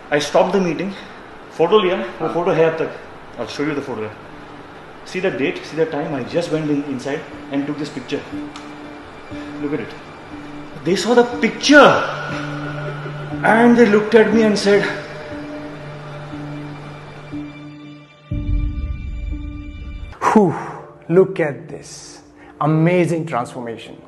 I stopped the meeting. Photo लिया, वो photo है अब तक. I'll show you the photo. See the date, see the time. I just went inside and took this picture. Look at it. They saw the picture and they looked at me and said, Whew, look at this. Amazing transformation.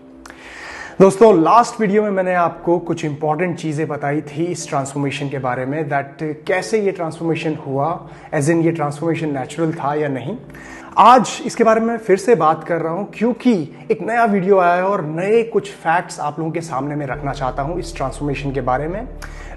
दोस्तों last video में मैंने आपको कुछ important चीज़ें बताई थी इस transformation के बारे में, दैट कैसे ये ट्रांसफॉर्मेशन हुआ, एज इन ये ट्रांसफॉर्मेशन नेचुरल था या नहीं. आज इसके बारे में फिर से बात कर रहा हूं क्योंकि एक नया वीडियो आया है और नए कुछ फैक्ट्स आप लोगों के सामने में रखना चाहता हूं इस ट्रांसफॉर्मेशन के बारे में,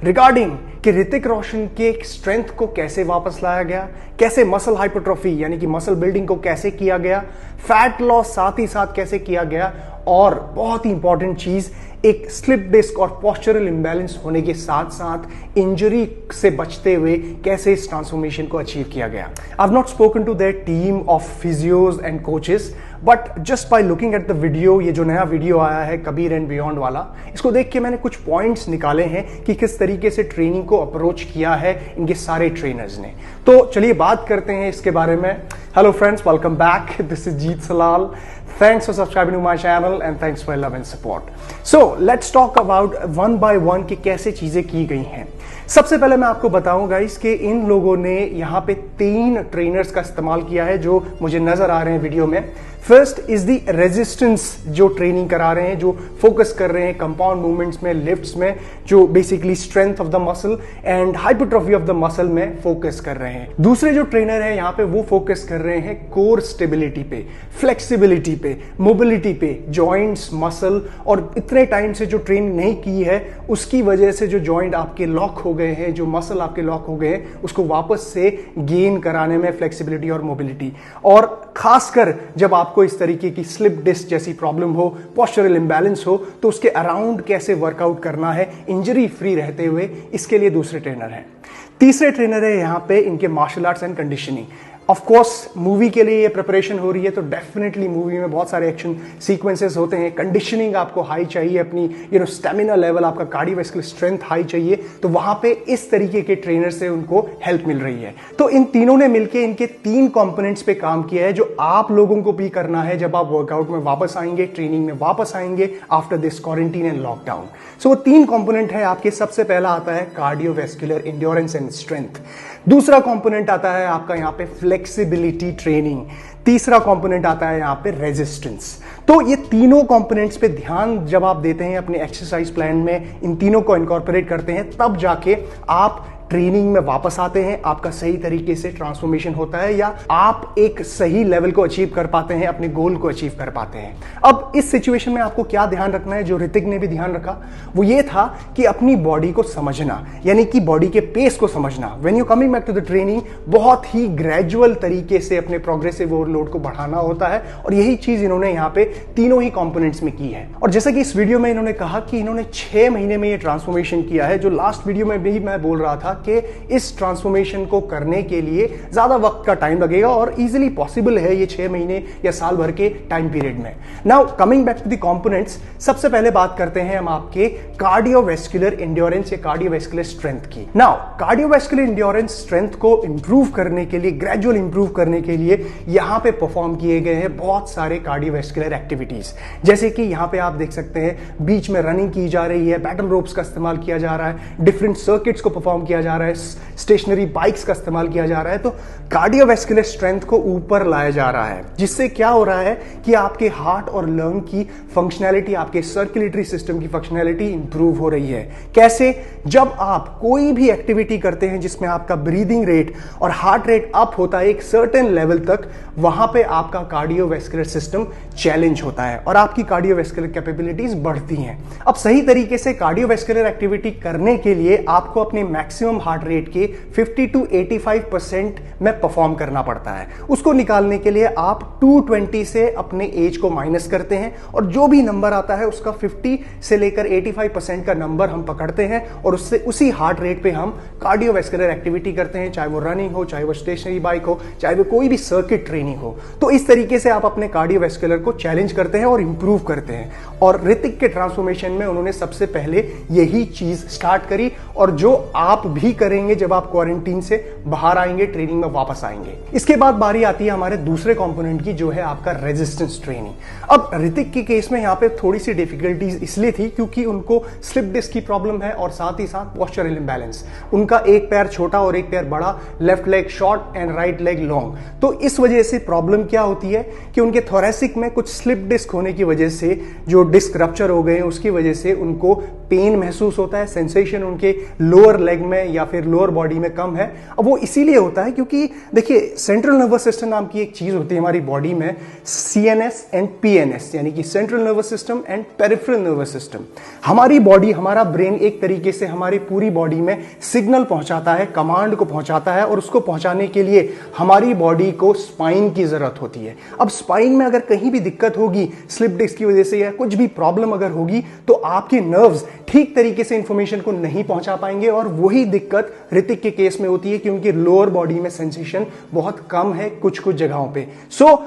रिगार्डिंग कि ऋतिक रोशन के स्ट्रेंथ को कैसे वापस लाया गया, कैसे मसल हाइपरट्रॉफी यानी कि मसल बिल्डिंग को कैसे किया गया, फैट लॉस साथ ही साथ कैसे किया गया, और बहुत ही इंपॉर्टेंट चीज एक स्लिप डिस्क और पोस्चरल इंबैलेंस होने के साथ साथ इंजरी से बचते हुए कैसे इस ट्रांसफॉर्मेशन को अचीव किया गया. I have not spoken to their team of physios and coaches, but just by looking at the video, ये जो नया वीडियो आया है कबीर एंड बियॉन्ड वाला, इसको देख के मैंने कुछ पॉइंट्स निकाले हैं कि किस तरीके से ट्रेनिंग को अप्रोच किया है इनके सारे ट्रेनर्स ने. तो चलिए बात करते हैं इसके बारे में. Hello friends, welcome back. This is Jeet Salal. Thanks for subscribing to my channel and thanks for love and support. So let's talk about one by one कि कैसे चीजें की गई हैं. सबसे पहले मैं आपको बताऊं गाइस कि इन लोगों ने यहाँ पे 3 ट्रेनर्स का इस्तेमाल किया है जो मुझे नजर आ रहे हैं वीडियो में. फर्स्ट इज दी रेजिस्टेंस जो ट्रेनिंग करा रहे हैं, जो फोकस कर रहे हैं कंपाउंड मूवमेंट्स में, लिफ्ट्स में, जो basically strength of the muscle and hypertrophy of the muscle में फोकस कर रहे हैं. दूसरे जो ट्रेनर है यहाँ पे वो फोकस कर रहे हैं कोर स्टेबिलिटी पे, फ्लेक्सिबिलिटी पे, मोबिलिटी पे, जॉइंट्स, मसल, और इतने टाइम से जो ट्रेनिंग नहीं की है उसकी वजह से जो जॉइंट आपके लॉक हो गए हैं, जो मसल आपके लॉक हो गए हैं, उसको वापस से गेन कराने में फ्लेक्सिबिलिटी और मोबिलिटी. और खासकर जब आपको इस तरीके की स्लिप डिस्क जैसी प्रॉब्लम हो, पोस्चरल इंबैलेंस हो, तो उसके अराउंड कैसे वर्कआउट करना है इंजरी फ्री रहते हुए, इसके लिए दूसरे ट्रेनर हैं. तीसरे ट्रेनर है यहाँ पे इनके martial arts and conditioning. Of course movie के लिए ये प्रिपरेशन हो रही है तो डेफिनेटली मूवी में बहुत सारे एक्शन सीक्वेंसेस होते हैं. कंडीशनिंग आपको हाई चाहिए, अपनी स्टेमिना लेवल, आपका कार्डियोवैस्कुलर स्ट्रेंथ हाई चाहिए, तो वहां पे इस तरीके के ट्रेनर से उनको हेल्प मिल रही है. तो इन तीनों ने मिलकर इनके 3 कंपोनेंट्स पे काम किया है जो आप लोगों को भी करना है जब आप वर्कआउट में वापस आएंगे, ट्रेनिंग में वापस आएंगे after this quarantine and lockdown. So वो 3 कंपोनेंट है आपके. सबसे पहला आता है कार्डियोवैस्कुलर एंड्योरेंस एंड स्ट्रेंथ. दूसरा कंपोनेंट आता है आपका यहाँ पे फ्लेक्सिबिलिटी ट्रेनिंग. तीसरा कंपोनेंट आता है यहाँ पे रेजिस्टेंस. तो ये तीनों कंपोनेंट्स पे ध्यान जब आप देते हैं अपने एक्सरसाइज प्लान में, इन तीनों को इनकॉर्पोरेट करते हैं, तब जाके आप ट्रेनिंग में वापस आते हैं, आपका सही तरीके से ट्रांसफॉर्मेशन होता है या आप एक सही लेवल को अचीव कर पाते हैं, अपने गोल को अचीव कर पाते हैं. अब इस सिचुएशन में आपको क्या ध्यान रखना है, जो ऋतिक ने भी ध्यान रखा, वो ये था कि अपनी बॉडी को समझना, यानी कि बॉडी के पेस को समझना. When you coming back to the training, बहुत ही ग्रेजुअल तरीके से अपने प्रोग्रेसिव ओवरलोड को बढ़ाना होता है, और यही चीज इन्होंने यहाँ पे तीनों ही कंपोनेंट्स में की है. और जैसा कि इस वीडियो में इन्होंने कहा कि इन्होंने 6 महीने में ये ट्रांसफॉर्मेशन किया है, जो लास्ट वीडियो में भी मैं बोल रहा था कि इस ट्रांसफॉर्मेशन को करने के लिए ज्यादा वक्त का टाइम लगेगा और इजीली पॉसिबल है ये 6 महीने या साल भर के टाइम पीरियड में. Now coming back to the components, सबसे पहले बात करते हैं हम आपके कार्डियोवैस्कुलर एंड्योरेंस या कार्डियोवैस्कुलर स्ट्रेंथ की. नाउ कार्डियोवैस्कुलर एंड्योरेंस स्ट्रेंथ को इंप्रूव करने के लिए, ग्रेजुअल इंप्रूव करने के लिए यहां पे परफॉर्म किए गए हैं बहुत सारे कार्डियोवैस्कुलर एक्टिविटीज. जैसे कि यहां पे आप देख सकते हैं बीच में रनिंग की जा रही है, बैटल रोप्स का इस्तेमाल किया जा रहा है, डिफरेंट सर्किट्स को परफॉर्म किया जा रहा है, स्टेशनरी बाइक्स का इस्तेमाल किया जा रहा है. तो कार्डियोवैस्कुलर स्ट्रेंथ को ऊपर लाया जा रहा है, जिससे क्या हो रहा है कि आपके हार्ट और लंग की फंक्शनैलिटी, आपके सर्कुलेटरी सिस्टम की फंक्शनैलिटी इंप्रूव हो रही है. कैसे? जब आप कोई भी एक्टिविटी करते हैं जिसमें आपका ब्रीदिंग रेट और हार्ट रेट अप होता है एक सर्टेन लेवल तक, वहां पे आपका कार्डियोवैस्कुलर सिस्टम चैलेंज होता है और आपकी कार्डियोवैस्कुलर कैपेबिलिटीज बढ़ती हैं. अब सही तरीके से कार्डियोवैस्कुलर एक्टिविटी करने के लिए आपको अपने मैक्सिमम हार्ट रेट के 50 to 85% में परफॉर्म करना पड़ता है. उसको निकालने के लिए आप 220 से अपने एज को माइनस करते हैं और जो भी नंबर आता है उसका 50 से लेकर 85% का नंबर हम पकड़ते हैं और उससे उसी हार्ट रेट पे हम कार्डियोवैस्कुलर एक्टिविटी करते हैं, चाहे वो रनिंग हो, चाहे वो स्टेशनरी बाइक हो, चाहे वो कोई भी सर्किट ट्रेनिंग हो. तो इस तरीके से आप अपने कार्डियोवैस्कुलर को चैलेंज करते हैं और इंप्रूव करते हैं. और ऋतिक के ट्रांसफॉर्मेशन में उन्होंने सबसे पहले यही चीज स्टार्ट करी और जो आप तभी करेंगे जब आप क्वारंटीन से बाहर आएंगे, ट्रेनिंग में वापस आएंगे। इसके बाद बारी आती है हमारे दूसरे कंपोनेंट की, जो है आपका रेजिस्टेंस ट्रेनिंग। अब ऋतिक के केस में यहाँ पे थोड़ी सी डिफिकल्टीज इसलिए थी क्योंकि उनको स्लिप डिस्क की प्रॉब्लम है और साथ ही साथ पोस्चरल इंबैलेंस। उनका एक पैर छोटा और एक पैर बड़ा, left leg short and right leg long. तो इस वजह से प्रॉब्लम क्या होती है कि उनके थोरेसिक में कुछ स्लिप डिस्क होने की वजह से जो डिस्क रप्चर हो गए, उसकी वजह से उनको पेन महसूस होता है, सेंसेशन उनके लोअर लेग में या फिर लोअर बॉडी में कम है। अब वो इसीलिए होता है क्योंकि देखिए, सेंट्रल नर्वस सिस्टम नाम की एक चीज होती है हमारी बॉडी में, सीएनएस एंड पीएनएस, यानी कि central nervous system and peripheral nervous system. हमारी बॉडी, हमारा ब्रेन एक तरीके से हमारी पूरी बॉडी में सिग्नल पहुंचाता है, कमांड को पहुंचाता है, और उसको पहुंचाने के लिए हमारी बॉडी को स्पाइन की जरूरत होती है। अब स्पाइन में अगर कहीं भी दिक्कत होगी, स्लिप डिस्क की वजह से या कुछ भी प्रॉब्लम अगर होगी, तो आपके नर्व्स ठीक तरीके से इंफॉर्मेशन को नहीं पहुंचा पाएंगे, और वही दिक्कत ऋतिक के केस में होती है क्योंकि लोअर बॉडी में सेंसेशन बहुत कम है कुछ जगहों पे। सो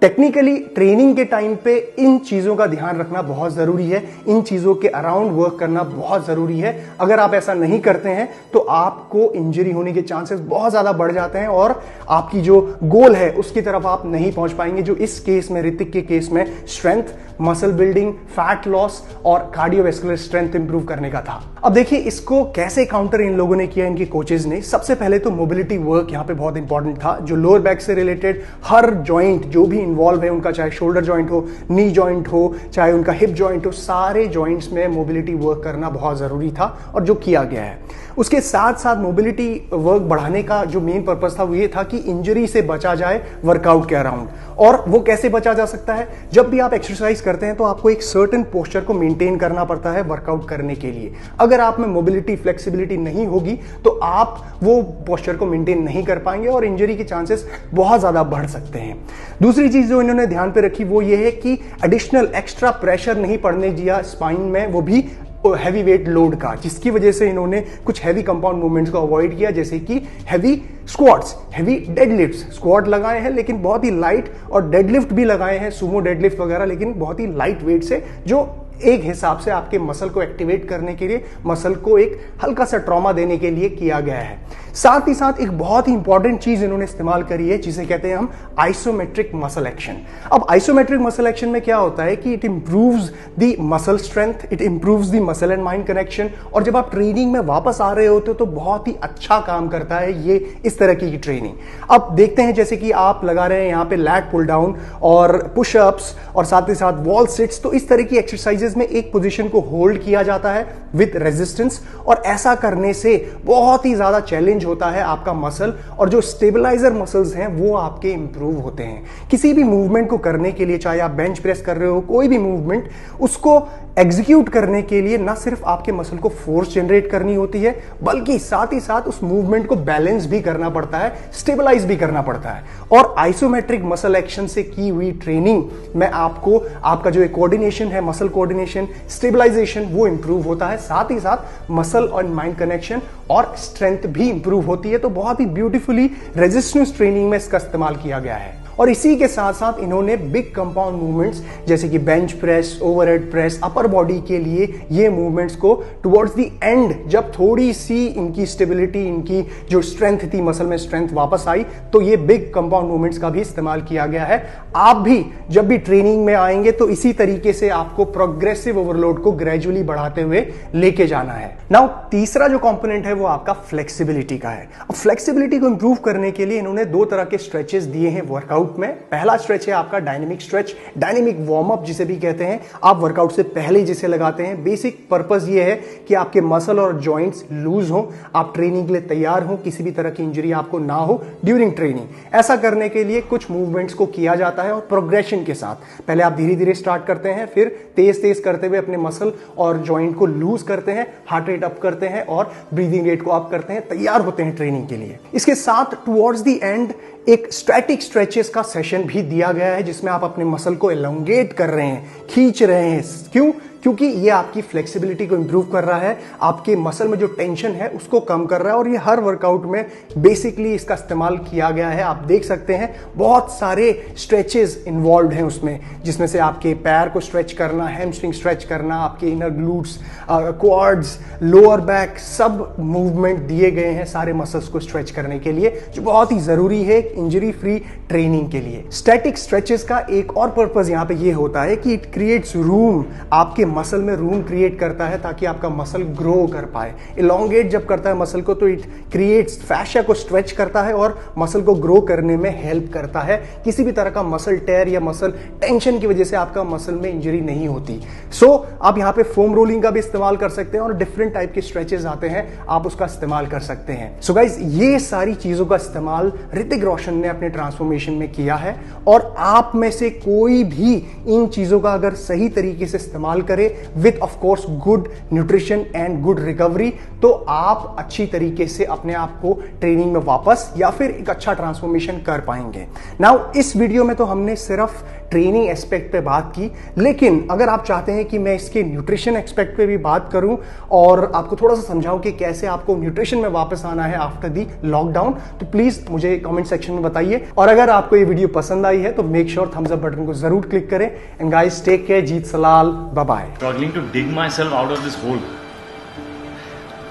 टेक्निकली ट्रेनिंग के टाइम पे इन चीजों का ध्यान रखना बहुत जरूरी है, इन चीजों के अराउंड वर्क करना बहुत जरूरी है। अगर आप ऐसा नहीं करते हैं तो आपको इंजरी होने के चांसेस बहुत ज्यादा बढ़ जाते हैं और आपकी जो गोल है उसकी तरफ आप नहीं पहुंच पाएंगे, जो इस केस में, ऋतिक के केस में, strength, muscle building, fat loss और कार्डियोवैस्कुलर स्ट्रेंथ इंप्रूव करने का था। अब देखिए इसको कैसे काउंटर इन लोगों ने किया, इनके कोचेज ने। सबसे पहले तो मोबिलिटी वर्क यहाँ पे बहुत इंपॉर्टेंट था, जो लोअर बैक से रिलेटेड हर जॉइंट जो भी इन्वॉल्व है उनका, चाहे शोल्डर जॉइंट हो, नी जॉइंट हो, चाहे उनका हिप जॉइंट हो, सारे जॉइंट्स में मोबिलिटी वर्क करना बहुत जरूरी था और जो किया गया है। उसके साथ साथ मोबिलिटी वर्क बढ़ाने का जो मेन पर्पस था वो ये था कि इंजरी से बचा जाए वर्कआउट के अराउंड। और वो कैसे बचा जा सकता है? जब भी आप एक्सरसाइज करते हैं तो आपको एक सर्टेन पोस्चर को मेंटेन करना पड़ता है वर्कआउट करने के लिए। अगर आप में मोबिलिटी, फ्लेक्सिबिलिटी नहीं होगी तो आप वो पोस्चर को मेंटेन नहीं कर पाएंगे और इंजरी के चांसेस बहुत ज्यादा बढ़ सकते हैं। दूसरी चीज जो इन्होंने ध्यान पे रखी वो ये है कि एडिशनल एक्स्ट्रा प्रेशर नहीं पड़ने दिया स्पाइन में, वो भी हैवी वेट लोड का, जिसकी वजह से इन्होंने कुछ हैवी कंपाउंड मूवमेंट्स को अवॉइड किया, जैसे कि heavy squats, heavy deadlifts. Squat लगाए हैं लेकिन बहुत ही लाइट, और डेडलिफ्ट भी लगाए हैं, सुमो डेडलिफ्ट वगैरह, लेकिन बहुत ही लाइट वेट से, जो एक हिसाब से आपके मसल को एक्टिवेट करने के लिए, मसल को एक हल्का सा ट्रॉमा देने के लिए किया गया है। साथ ही साथ एक बहुत ही इंपॉर्टेंट चीज इन्होंने इस्तेमाल करी है जिसे कहते हैं हम आइसोमेट्रिक मसल एक्शन। अब आइसोमेट्रिक मसल एक्शन में क्या होता है कि it improves the muscle strength, it improves the muscle and mind connection, और जब आप ट्रेनिंग में वापस आ रहे होते हो तो बहुत ही अच्छा काम करता है ये इस तरह की ट्रेनिंग। अब देखते हैं जैसे कि आप लगा रहे हैं यहाँ पे लैट पुल डाउन और पुशअप्स और साथ ही साथ वॉल सिट्स, तो इस तरह की एक्सरसाइजेस में एक पोजीशन को होल्ड किया जाता है विद रेजिस्टेंस, और ऐसा करने से बहुत ही ज्यादा चैलेंज होता है आपका मसल, और जो स्टेबलाइजर मसल्स हैं वो आपके इंप्रूव होते हैं। किसी भी मूवमेंट को करने के लिए, चाहे आप बेंच प्रेस कर रहे हो, कोई भी मूवमेंट, उसको एग्जीक्यूट करने के लिए ना सिर्फ आपके मसल को फोर्स जनरेट करनी होती है, बल्कि साथ ही साथ उस मूवमेंट को बैलेंस भी करना पड़ता है, स्टेबलाइज भी करना पड़ता है। और आइसोमेट्रिक मसल एक्शन से की हुई ट्रेनिंग में आपको आपका जो कोऑर्डिनेशन है, मसल कोऑर्डिनेशन, स्टेबलाइजेशन, वो इंप्रूव होता है। साथ ही साथ मसल और माइंड कनेक्शन और स्ट्रेंथ भी इंप्रूव होती है। तो बहुत ही ब्यूटीफुली रेजिस्टेंस ट्रेनिंग में इसका इस्तेमाल किया गया है। और इसी के साथ साथ इन्होंने बिग कंपाउंड मूवमेंट्स जैसे कि bench press, overhead press, upper body के लिए ये मूवमेंट्स को टुवर्ड्स द एंड, जब थोड़ी सी इनकी स्टेबिलिटी, इनकी जो स्ट्रेंथ थी, मसल में स्ट्रेंथ वापस आई, तो ये बिग कंपाउंड मूवमेंट्स का भी इस्तेमाल किया गया है। आप भी जब भी ट्रेनिंग में आएंगे तो इसी तरीके से आपको प्रोग्रेसिव ओवरलोड को ग्रेजुअली बढ़ाते हुए लेके जाना है। नाउ तीसरा जो कंपोनेंट है वो आपका फ्लेक्सिबिलिटी का है। अब फ्लेक्सिबिलिटी को इंप्रूव करने के लिए इन्होंने दो तरह के स्ट्रेचेस दिए हैं वर्कआउट में। पहला स्ट्रेच है आपका dynamic stretch, dynamic warm up जिसे भी कहते हैं। आप वर्कआउट से पहले जिसे लगाते हैं। बेसिक पर्पस ये है कि आपके मसल और जॉइंट्स लूज हो, आप ट्रेनिंग के लिए तैयार हो, किसी भी तरह की इंजरी आपको ना हो ड्यूरिंग ट्रेनिंग। ऐसा करने के लिए कुछ मूवमेंट्स को किया जाता है और प्रोग्रेशन के साथ। पहले आप धीरे धीरे स्टार्ट करते हैं, फिर तेज तेज करते हुए अपने मसल और जॉइंट को लूज करते हैं, हार्ट रेट अप करते हैं और ब्रीदिंग रेट को अप करते हैं, तैयार होते हैं ट्रेनिंग के लिए। इसके साथ टुवर्ड्स द एंड एक स्टैटिक स्ट्रेचेस का सेशन भी दिया गया है जिसमें आप अपने मसल को एलोंगेट कर रहे हैं, खींच रहे हैं। क्यों? क्योंकि ये आपकी फ्लेक्सिबिलिटी को इंप्रूव कर रहा है, आपके मसल में जो टेंशन है उसको कम कर रहा है। और ये हर वर्कआउट में बेसिकली इसका इस्तेमाल किया गया है। आप देख सकते हैं बहुत सारे स्ट्रेचेस इन्वॉल्व हैं उसमें, जिसमें से आपके पैर को स्ट्रेच करना, हैमस्ट्रिंग स्ट्रेच करना, आपके inner glutes, quads, lower back, सब मूवमेंट दिए गए हैं सारे मसल्स को स्ट्रेच करने के लिए, जो बहुत ही जरूरी है इंजरी फ्री ट्रेनिंग के लिए। स्टैटिक स्ट्रेचेस का एक और पर्पस यहाँ पे ये होता है कि इट क्रिएट्स रूम, आपके मसल में रूम क्रिएट करता है ताकि आपका मसल ग्रो कर पाए। इलोंगेट जब करता है मसल को तो इट क्रिएट्स फैशिया को स्ट्रेच करता है और मसल को ग्रो करने में हेल्प करता है। किसी भी तरह का मसल टेयर या मसल टेंशन की वजह से आपका मसल में इंजरी नहीं होती। सो आप यहाँ पे फोम रोलिंग का भी इस्तेमाल कर सकते हैं और डिफरेंट टाइप के स्ट्रेचेस आते हैं, आप उसका इस्तेमाल कर सकते हैं। सो गाइस, ये सारी चीजों का इस्तेमाल ऋतिक रोशन ने अपने ट्रांसफॉर्मेशन में किया है और आप में से कोई भी इन चीजों का अगर सही तरीके से इस्तेमाल करे with of course good nutrition and good recovery, तो आप अच्छी तरीके से अपने आप को ट्रेनिंग में वापस या फिर एक अच्छा ट्रांसफॉर्मेशन कर पाएंगे। नाउ इस वीडियो में तो हमने सिर्फ ट्रेनिंग एस्पेक्ट पे बात की, लेकिन अगर आप चाहते हैं कि मैं इसके न्यूट्रिशन एस्पेक्ट पे भी बात करूं और आपको थोड़ा सा समझाऊं कि कैसे आपको न्यूट्रिशन में वापस आना है आफ्टर दी लॉकडाउन, तो प्लीज मुझे कमेंट सेक्शन में बताइए। और अगर आपको ये वीडियो पसंद आई है तो make sure thumbs up button को जरूर क्लिक करें। And guys, take care, Jeet Salal, bye bye. Struggling to dig myself out of this hole.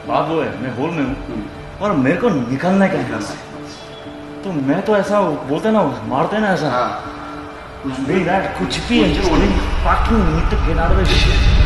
बात वो है, मैं होल में हूँ और मेरे को निकलना है कहीं से। तो मैं तो ऐसा बोलते हैं ना, मारते हैं ना ऐसा, कुछ भी नहीं, कुछ भी, just fucking need to get out of this shit.